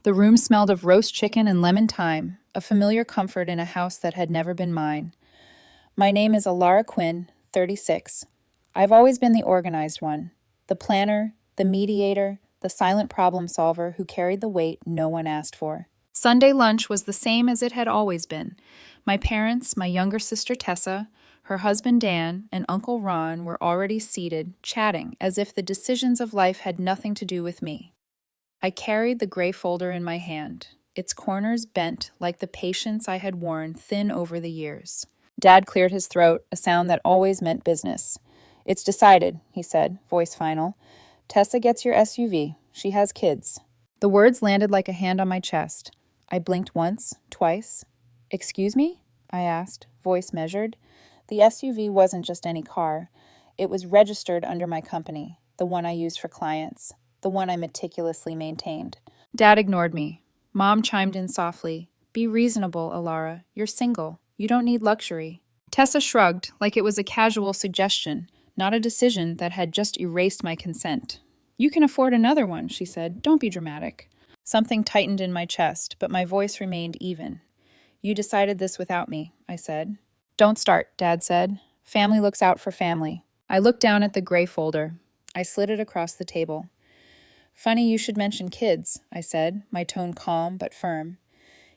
The room smelled of roast chicken and lemon thyme, a familiar comfort in a house that had never been mine. My name is Alara Quinn, 36. I've always been the organized one, the planner, the mediator, the silent problem solver who carried the weight no one asked for. Sunday lunch was the same as it had always been. My parents, my younger sister Tessa, her husband Dan, and Uncle Ron were already seated, chatting as if the decisions of life had nothing to do with me. I carried the gray folder in my hand, its corners bent like the patience I had worn thin over the years. Dad cleared his throat, a sound that always meant business. "It's decided," he said, voice final. "Tessa gets your SUV. She has kids." The words landed like a hand on my chest. I blinked once, twice. "Excuse me?" I asked, voice measured. The SUV wasn't just any car. It was registered under my company, the one I used for clients, the one I meticulously maintained. Dad ignored me. Mom chimed in softly. "Be reasonable, Alara. You're single. You don't need luxury." Tessa shrugged, like it was a casual suggestion, not a decision that had just erased my consent. "You can afford another one," she said. "Don't be dramatic." Something tightened in my chest, but my voice remained even. "You decided this without me," I said. "Don't start," Dad said. "Family looks out for family." I looked down at the gray folder. I slid it across the table. "Funny you should mention kids," I said, my tone calm but firm.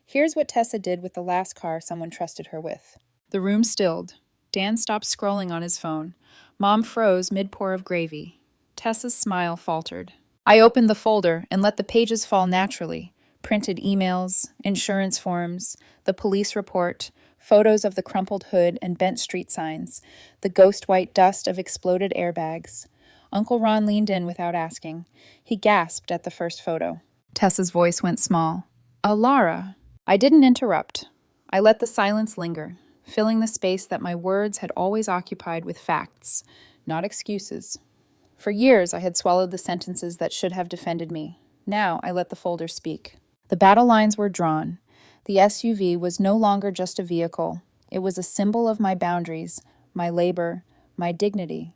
"Here's what Tessa did with the last car someone trusted her with." The room stilled. Dan stopped scrolling on his phone. Mom froze mid-pour of gravy. Tessa's smile faltered. I opened the folder and let the pages fall naturally. Printed emails, insurance forms, the police report, photos of the crumpled hood and bent street signs, the ghost-white dust of exploded airbags. Uncle Ron leaned in without asking. He gasped at the first photo. Tessa's voice went small. "Alara." I didn't interrupt. I let the silence linger, filling the space that my words had always occupied with facts, not excuses. For years, I had swallowed the sentences that should have defended me. Now, I let the folder speak. The battle lines were drawn. The SUV was no longer just a vehicle. It was a symbol of my boundaries, my labor, my dignity.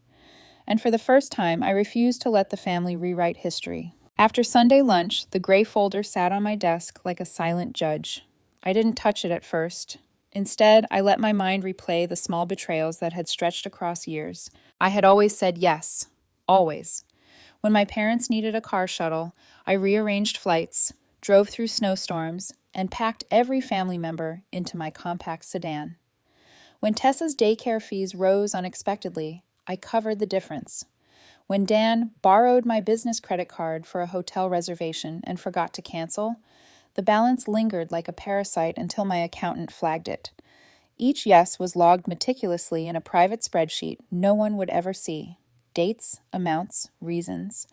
And for the first time, I refused to let the family rewrite history. After Sunday lunch, the gray folder sat on my desk like a silent judge. I didn't touch it at first. Instead, I let my mind replay the small betrayals that had stretched across years. I had always said yes. Always. When my parents needed a car shuttle, I rearranged flights, drove through snowstorms, and packed every family member into my compact sedan. When Tessa's daycare fees rose unexpectedly, I covered the difference. When Dan borrowed my business credit card for a hotel reservation and forgot to cancel, the balance lingered like a parasite until my accountant flagged it. Each yes was logged meticulously in a private spreadsheet no one would ever see. Dates, amounts, reasons.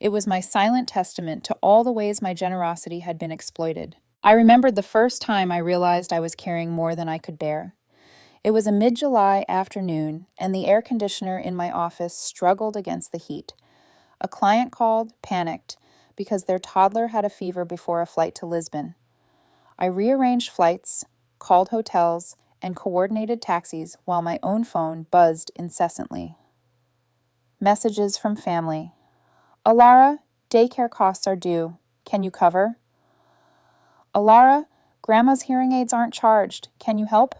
It was my silent testament to all the ways my generosity had been exploited. I remembered the first time I realized I was carrying more than I could bear. It was a mid-July afternoon, and the air conditioner in my office struggled against the heat. A client called, panicked, because their toddler had a fever before a flight to Lisbon. I rearranged flights, called hotels, and coordinated taxis while my own phone buzzed incessantly. Messages from family. "Alara, daycare costs are due. Can you cover?" "Alara, Grandma's hearing aids aren't charged. Can you help?"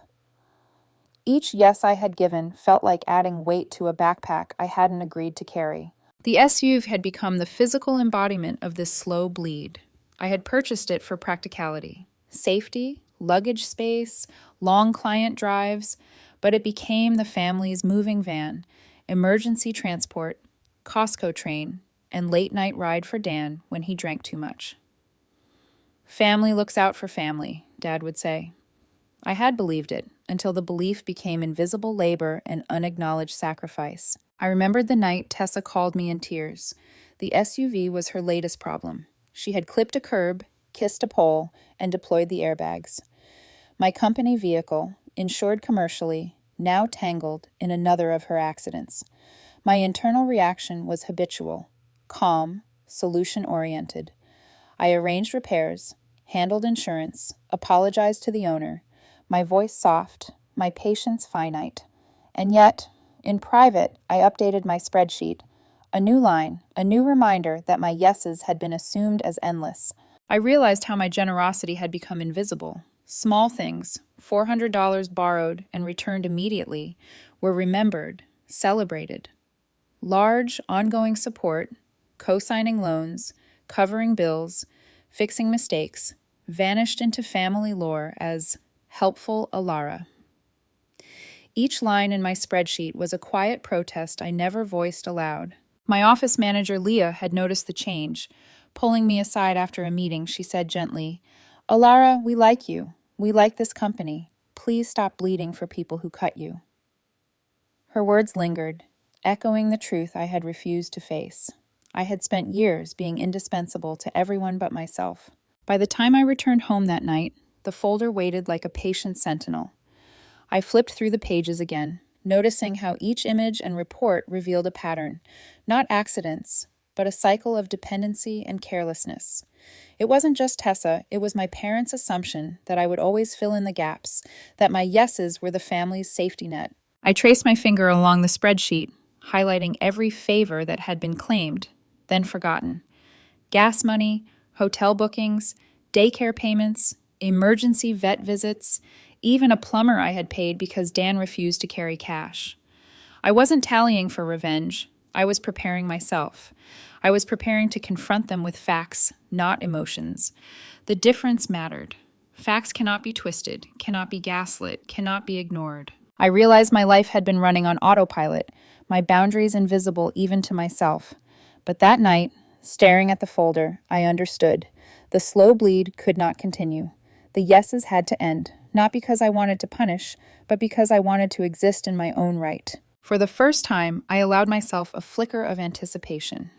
Each yes I had given felt like adding weight to a backpack I hadn't agreed to carry. The SUV had become the physical embodiment of this slow bleed. I had purchased it for practicality, safety, luggage space, long client drives, but it became the family's moving van, emergency transport, Costco train, and late-night ride for Dan when he drank too much. "Family looks out for family," Dad would say. I had believed it, until the belief became invisible labor and unacknowledged sacrifice. I remembered the night Tessa called me in tears. The SUV was her latest problem. She had clipped a curb, kissed a pole, and deployed the airbags. My company vehicle, insured commercially, now tangled in another of her accidents. My internal reaction was habitual, calm, solution-oriented. I arranged repairs, handled insurance, apologized to the owner, my voice soft, my patience finite. And yet, in private, I updated my spreadsheet. A new line, a new reminder that my yeses had been assumed as endless. I realized how my generosity had become invisible. Small things, $400 borrowed and returned immediately, were remembered, celebrated. Large, ongoing support, co-signing loans, covering bills, fixing mistakes, vanished into family lore as helpful Alara. Each line in my spreadsheet was a quiet protest I never voiced aloud. My office manager, Leah, had noticed the change. Pulling me aside after a meeting, she said gently, "Alara, we like you. We like this company. Please stop bleeding for people who cut you." Her words lingered, echoing the truth I had refused to face. I had spent years being indispensable to everyone but myself. By the time I returned home that night, the folder waited like a patient sentinel. I flipped through the pages again, noticing how each image and report revealed a pattern, not accidents, but a cycle of dependency and carelessness. It wasn't just Tessa, it was my parents' assumption that I would always fill in the gaps, that my yeses were the family's safety net. I traced my finger along the spreadsheet, highlighting every favor that had been claimed, then forgotten. Gas money, hotel bookings, daycare payments, emergency vet visits, even a plumber I had paid because Dan refused to carry cash. I wasn't tallying for revenge. I was preparing myself. I was preparing to confront them with facts, not emotions. The difference mattered. Facts cannot be twisted, cannot be gaslit, cannot be ignored. I realized my life had been running on autopilot, my boundaries invisible even to myself. But that night, staring at the folder, I understood. The slow bleed could not continue. The yeses had to end, not because I wanted to punish, but because I wanted to exist in my own right. For the first time, I allowed myself a flicker of anticipation.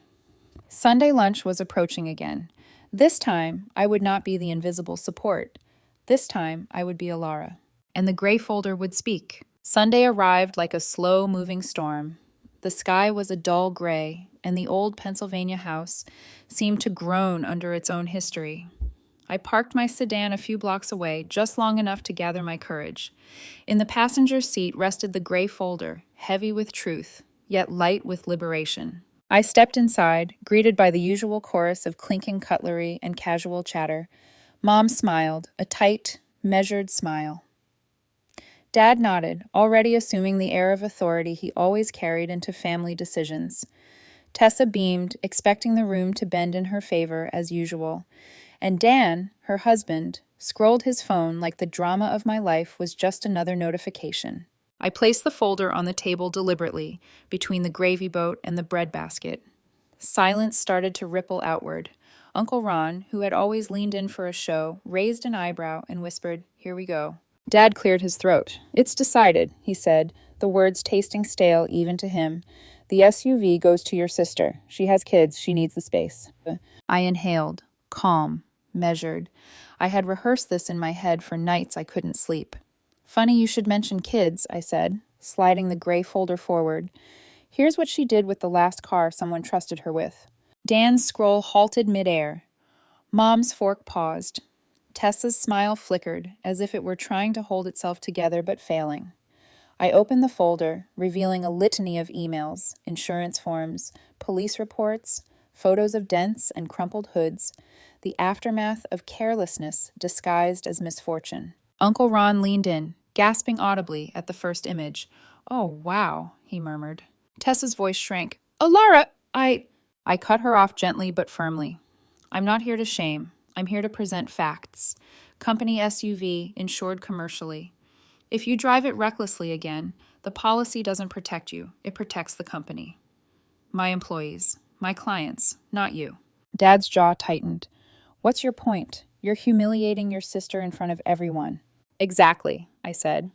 Sunday lunch was approaching again. This time, I would not be the invisible support. This time, I would be Alara. And the gray folder would speak. Sunday arrived like a slow-moving storm. The sky was a dull gray, and the old Pennsylvania house seemed to groan under its own history. I parked my sedan a few blocks away, just long enough to gather my courage. In the passenger seat rested the gray folder, heavy with truth, yet light with liberation. I stepped inside, greeted by the usual chorus of clinking cutlery and casual chatter. Mom smiled, a tight, measured smile. Dad nodded, already assuming the air of authority he always carried into family decisions. Tessa beamed, expecting the room to bend in her favor as usual. And Dan, her husband, scrolled his phone like the drama of my life was just another notification. I placed the folder on the table deliberately, between the gravy boat and the breadbasket. Silence started to ripple outward. Uncle Ron, who had always leaned in for a show, raised an eyebrow and whispered, "Here we go." Dad cleared his throat. "It's decided," he said, the words tasting stale even to him. "The SUV goes to your sister. She has kids. She needs the space." I inhaled, calm, measured. I had rehearsed this in my head for nights I couldn't sleep. "Funny you should mention kids," I said, sliding the gray folder forward. "Here's what she did with the last car someone trusted her with." Dan's scroll halted midair. Mom's fork paused. Tessa's smile flickered, as if it were trying to hold itself together but failing. I opened the folder, revealing a litany of emails, insurance forms, police reports, photos of dents and crumpled hoods, the aftermath of carelessness disguised as misfortune. Uncle Ron leaned in, gasping audibly at the first image. "Oh, wow," he murmured. Tessa's voice shrank. "Alara, I cut her off gently but firmly. "I'm not here to shame. I'm here to present facts. Company SUV, insured commercially. If you drive it recklessly again, the policy doesn't protect you. It protects the company. My employees, my clients, not you." Dad's jaw tightened. "What's your point? You're humiliating your sister in front of everyone." "Exactly," I said.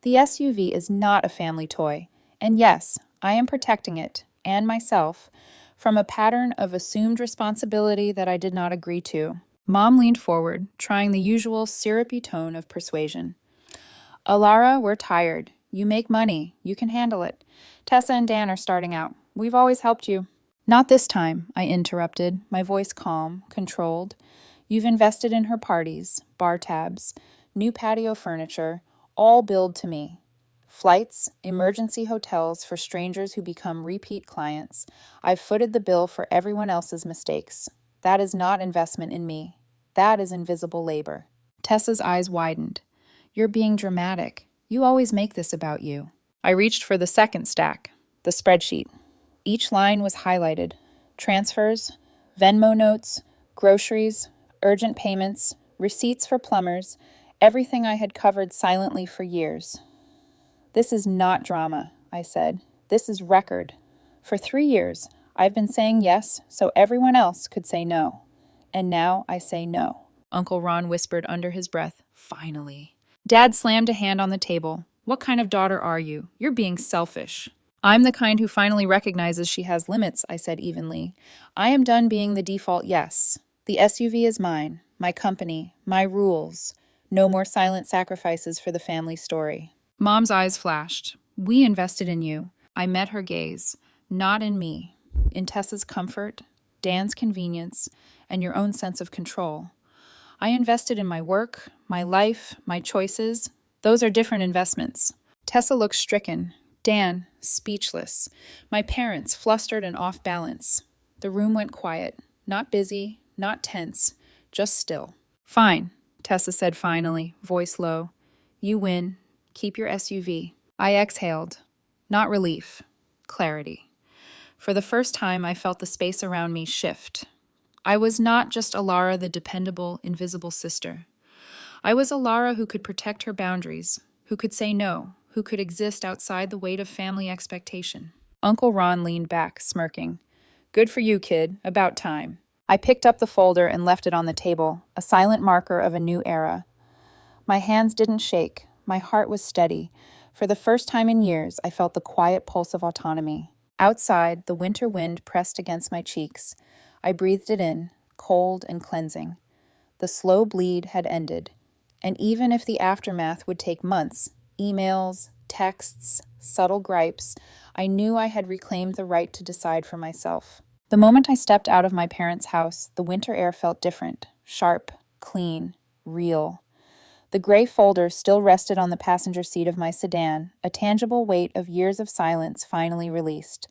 "The SUV is not a family toy. And yes, I am protecting it, and myself, from a pattern of assumed responsibility that I did not agree to." Mom leaned forward, trying the usual syrupy tone of persuasion. "Alara, we're tired. You make money. You can handle it. Tessa and Dan are starting out. We've always helped you." "Not this time," I interrupted, my voice calm, controlled. "You've invested in her parties, bar tabs, new patio furniture, all billed to me. Flights, emergency hotels for strangers who become repeat clients. I've footed the bill for everyone else's mistakes. That is not investment in me. That is invisible labor. Tessa's eyes widened. You're being dramatic. You always make this about you. I reached for the second stack, the spreadsheet. Each line was highlighted. Transfers, Venmo notes, groceries, urgent payments, receipts for plumbers, everything I had covered silently for years. This is not drama, I said. This is record. For 3 years, I've been saying yes so everyone else could say no. And now I say no. Uncle Ron whispered under his breath, finally. Dad slammed a hand on the table. What kind of daughter are you? You're being selfish. I'm the kind who finally recognizes she has limits, I said evenly. I am done being the default yes. The SUV is mine, my company, my rules. No more silent sacrifices for the family story. Mom's eyes flashed. We invested in you. I met her gaze. Not in me. In Tessa's comfort, Dan's convenience, and your own sense of control. I invested in my work, my life, my choices. Those are different investments. Tessa looked stricken. Dan, speechless. My parents, flustered and off balance. The room went quiet. Not busy, not tense, just still. Fine, Tessa said finally, voice low. You win. Keep your SUV. I exhaled. Not relief. Clarity. For the first time, I felt the space around me shift. I was not just Alara, the dependable, invisible sister. I was Alara who could protect her boundaries, who could say no, who could exist outside the weight of family expectation. Uncle Ron leaned back, smirking. Good for you, kid. About time. I picked up the folder and left it on the table, a silent marker of a new era. My hands didn't shake. My heart was steady. For the first time in years, I felt the quiet pulse of autonomy. Outside, the winter wind pressed against my cheeks. I breathed it in, cold and cleansing. The slow bleed had ended. And even if the aftermath would take months, emails, texts, subtle gripes, I knew I had reclaimed the right to decide for myself. The moment I stepped out of my parents' house, the winter air felt different, sharp, clean, real. The gray folder still rested on the passenger seat of my sedan, a tangible weight of years of silence finally released.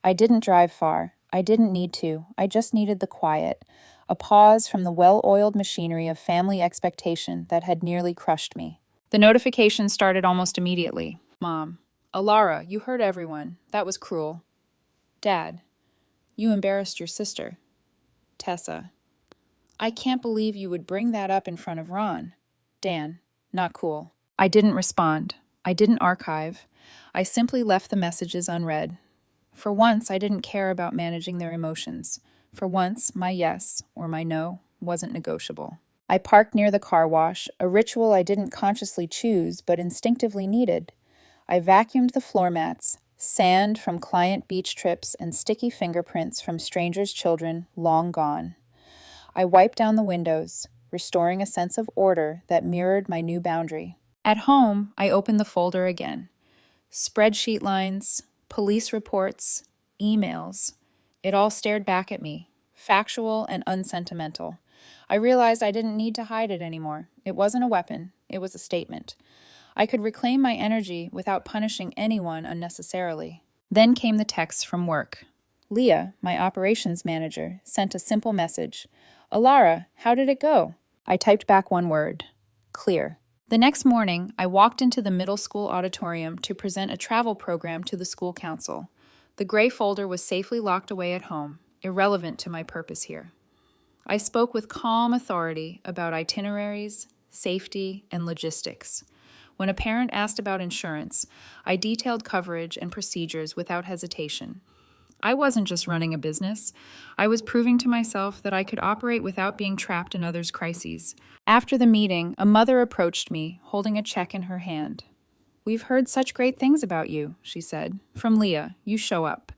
I didn't drive far. I didn't need to. I just needed the quiet, a pause from the well-oiled machinery of family expectation that had nearly crushed me. The notification started almost immediately. Mom. Alara, you hurt everyone. That was cruel. Dad. You embarrassed your sister. Tessa. I can't believe you would bring that up in front of Ron. Dan. Not cool. I didn't respond. I didn't archive. I simply left the messages unread. For once, I didn't care about managing their emotions. For once, my yes, or my no, wasn't negotiable. I parked near the car wash, a ritual I didn't consciously choose but instinctively needed. I vacuumed the floor mats, sand from client beach trips and sticky fingerprints from strangers' children long gone. I wiped down the windows, restoring a sense of order that mirrored my new boundary. At home, I opened the folder again. Spreadsheet lines, police reports, emails. It all stared back at me, factual and unsentimental. I realized I didn't need to hide it anymore. It wasn't a weapon. It was a statement. I could reclaim my energy without punishing anyone unnecessarily. Then came the text from work. Leah, my operations manager, sent a simple message. Alara, how did it go? I typed back one word. Clear. The next morning, I walked into the middle school auditorium to present a travel program to the school council. The gray folder was safely locked away at home, irrelevant to my purpose here. I spoke with calm authority about itineraries, safety, and logistics. When a parent asked about insurance, I detailed coverage and procedures without hesitation. I wasn't just running a business. I was proving to myself that I could operate without being trapped in others' crises. After the meeting, a mother approached me, holding a check in her hand. We've heard such great things about you, she said. From Leah, you show up.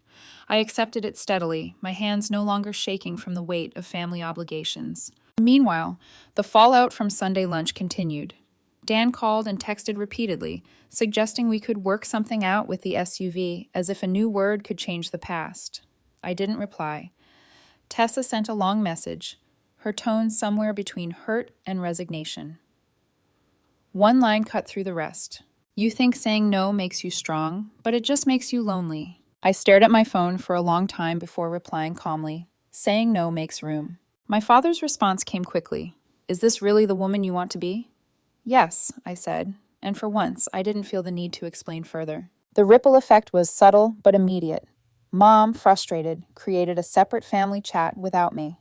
I accepted it steadily, my hands no longer shaking from the weight of family obligations. Meanwhile, the fallout from Sunday lunch continued. Dan called and texted repeatedly, suggesting we could work something out with the SUV, as if a new word could change the past. I didn't reply. Tessa sent a long message, her tone somewhere between hurt and resignation. One line cut through the rest. You think saying no makes you strong, but it just makes you lonely. I stared at my phone for a long time before replying calmly. Saying no makes room. My father's response came quickly. Is this really the woman you want to be? Yes, I said, and for once I didn't feel the need to explain further. The ripple effect was subtle but immediate. Mom, frustrated, created a separate family chat without me.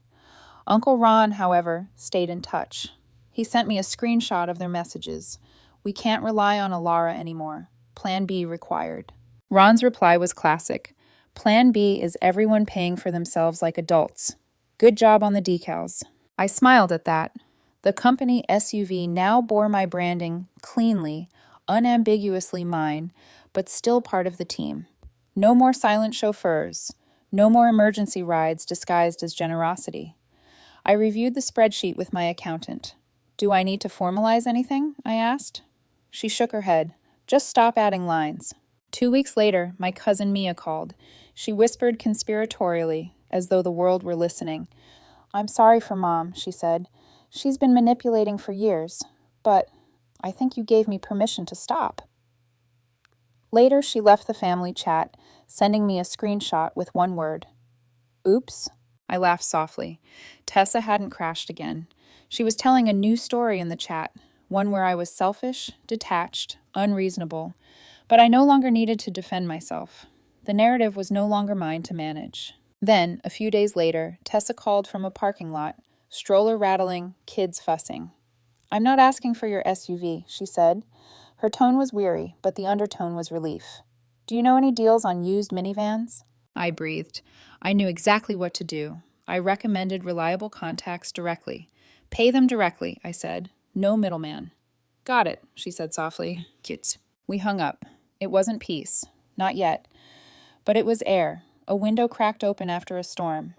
Uncle Ron, however, stayed in touch. He sent me a screenshot of their messages. We can't rely on Alara anymore. Plan B required. Ron's reply was classic. Plan B is everyone paying for themselves like adults. Good job on the decals. I smiled at that. The company SUV now bore my branding cleanly, unambiguously mine, but still part of the team. No more silent chauffeurs. No more emergency rides disguised as generosity. I reviewed the spreadsheet with my accountant. Do I need to formalize anything? I asked. She shook her head. Just stop adding lines. 2 weeks later, my cousin Mia called. She whispered conspiratorially, as though the world were listening. I'm sorry for Mom, she said. She's been manipulating for years, but I think you gave me permission to stop. Later, she left the family chat, sending me a screenshot with one word. Oops. I laughed softly. Tessa hadn't crashed again. She was telling a new story in the chat, one where I was selfish, detached, unreasonable. But I no longer needed to defend myself. The narrative was no longer mine to manage. Then, a few days later, Tessa called from a parking lot, stroller rattling, kids fussing. I'm not asking for your SUV, she said. Her tone was weary, but the undertone was relief. Do you know any deals on used minivans? I breathed. I knew exactly what to do. I recommended reliable contacts directly. Pay them directly, I said. No middleman. Got it, she said softly. Cute. We hung up. It wasn't peace. Not yet. But it was air. A window cracked open after a storm.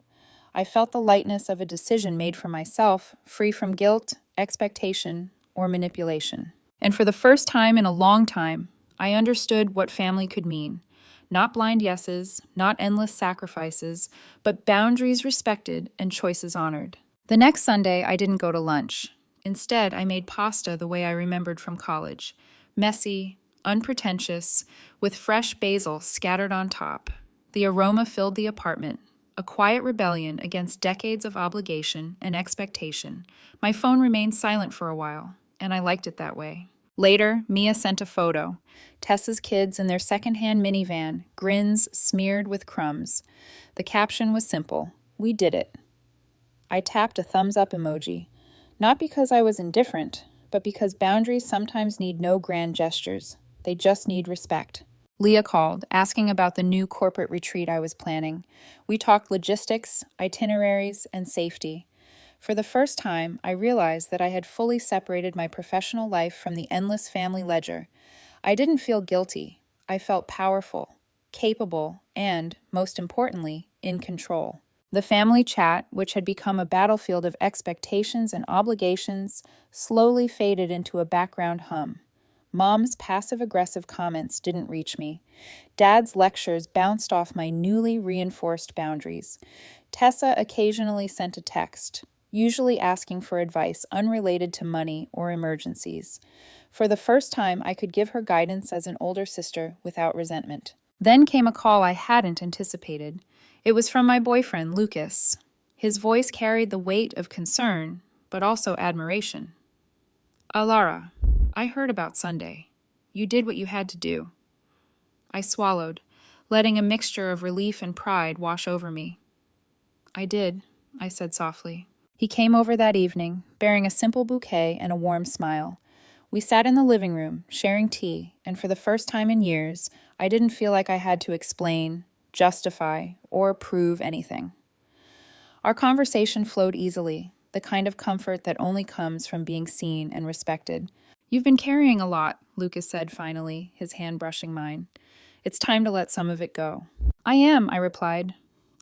I felt the lightness of a decision made for myself, free from guilt, expectation, or manipulation. And for the first time in a long time, I understood what family could mean. Not blind yeses, not endless sacrifices, but boundaries respected and choices honored. The next Sunday, I didn't go to lunch. Instead, I made pasta the way I remembered from college. Messy, unpretentious, with fresh basil scattered on top. The aroma filled the apartment, a quiet rebellion against decades of obligation and expectation. My phone remained silent for a while, and I liked it that way. Later, Mia sent a photo. Tessa's kids in their secondhand minivan, grins smeared with crumbs. The caption was simple. We did it. I tapped a thumbs-up emoji. Not because I was indifferent, but because boundaries sometimes need no grand gestures. They just need respect. Leah called, asking about the new corporate retreat I was planning. We talked logistics, itineraries, and safety. For the first time, I realized that I had fully separated my professional life from the endless family ledger. I didn't feel guilty. I felt powerful, capable, and, most importantly, in control. The family chat, which had become a battlefield of expectations and obligations, slowly faded into a background hum. Mom's passive-aggressive comments didn't reach me. Dad's lectures bounced off my newly reinforced boundaries. Tessa occasionally sent a text, usually asking for advice unrelated to money or emergencies. For the first time, I could give her guidance as an older sister without resentment. Then came a call I hadn't anticipated. It was from my boyfriend, Lucas. His voice carried the weight of concern, but also admiration. Alara, I heard about Sunday. You did what you had to do. I swallowed, letting a mixture of relief and pride wash over me. I did, I said softly. He came over that evening, bearing a simple bouquet and a warm smile. We sat in the living room, sharing tea, and for the first time in years, I didn't feel like I had to explain, justify, or prove anything. Our conversation flowed easily, the kind of comfort that only comes from being seen and respected. You've been carrying a lot, Lucas said finally, his hand brushing mine. It's time to let some of it go. I am, I replied.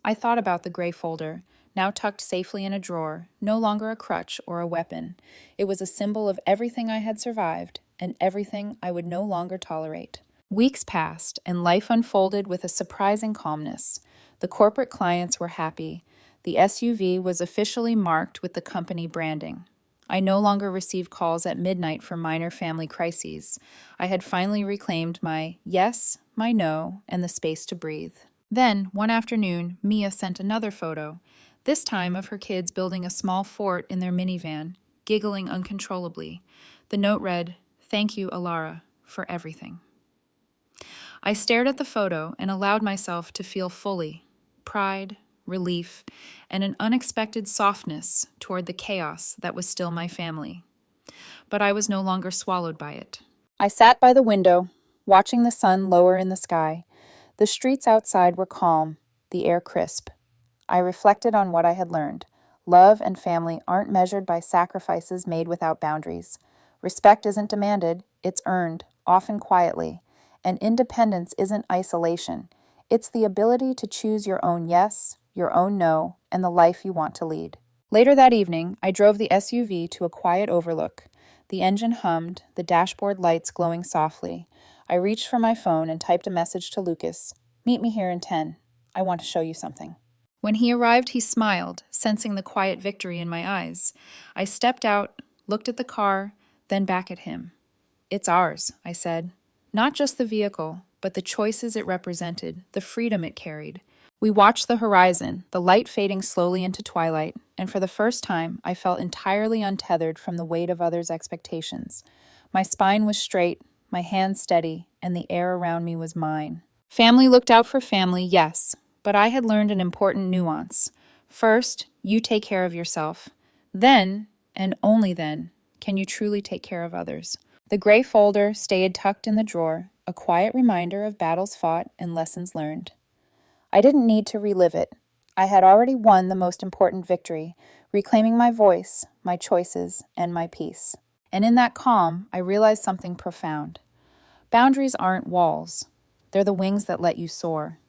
I thought about the gray folder, now tucked safely in a drawer, no longer a crutch or a weapon. It was a symbol of everything I had survived and everything I would no longer tolerate. Weeks passed, and life unfolded with a surprising calmness. The corporate clients were happy. The SUV was officially marked with the company branding. I no longer received calls at midnight for minor family crises. I had finally reclaimed my yes, my no, and the space to breathe. Then, one afternoon, Mia sent another photo, This time of her kids building a small fort in their minivan, giggling uncontrollably. The note read, "Thank you, Alara, for everything." I stared at the photo and allowed myself to feel fully pride, relief, and an unexpected softness toward the chaos that was still my family. But I was no longer swallowed by it. I sat by the window, watching the sun lower in the sky. The streets outside were calm, the air crisp. I reflected on what I had learned. Love and family aren't measured by sacrifices made without boundaries. Respect isn't demanded, it's earned, often quietly. And independence isn't isolation. It's the ability to choose your own yes, your own no, and the life you want to lead. Later that evening, I drove the SUV to a quiet overlook. The engine hummed, the dashboard lights glowing softly. I reached for my phone and typed a message to Lucas. "Meet me here in 10. I want to show you something." When he arrived, he smiled, sensing the quiet victory in my eyes. I stepped out, looked at the car, then back at him. "It's ours," I said. Not just the vehicle, but the choices it represented, the freedom it carried. We watched the horizon, the light fading slowly into twilight, and for the first time, I felt entirely untethered from the weight of others' expectations. My spine was straight, my hands steady, and the air around me was mine. Family looked out for family, yes, but I had learned an important nuance. First, you take care of yourself. Then, and only then, can you truly take care of others. The gray folder stayed tucked in the drawer, a quiet reminder of battles fought and lessons learned. I didn't need to relive it. I had already won the most important victory, reclaiming my voice, my choices, and my peace. And in that calm, I realized something profound. Boundaries aren't walls. They're the wings that let you soar.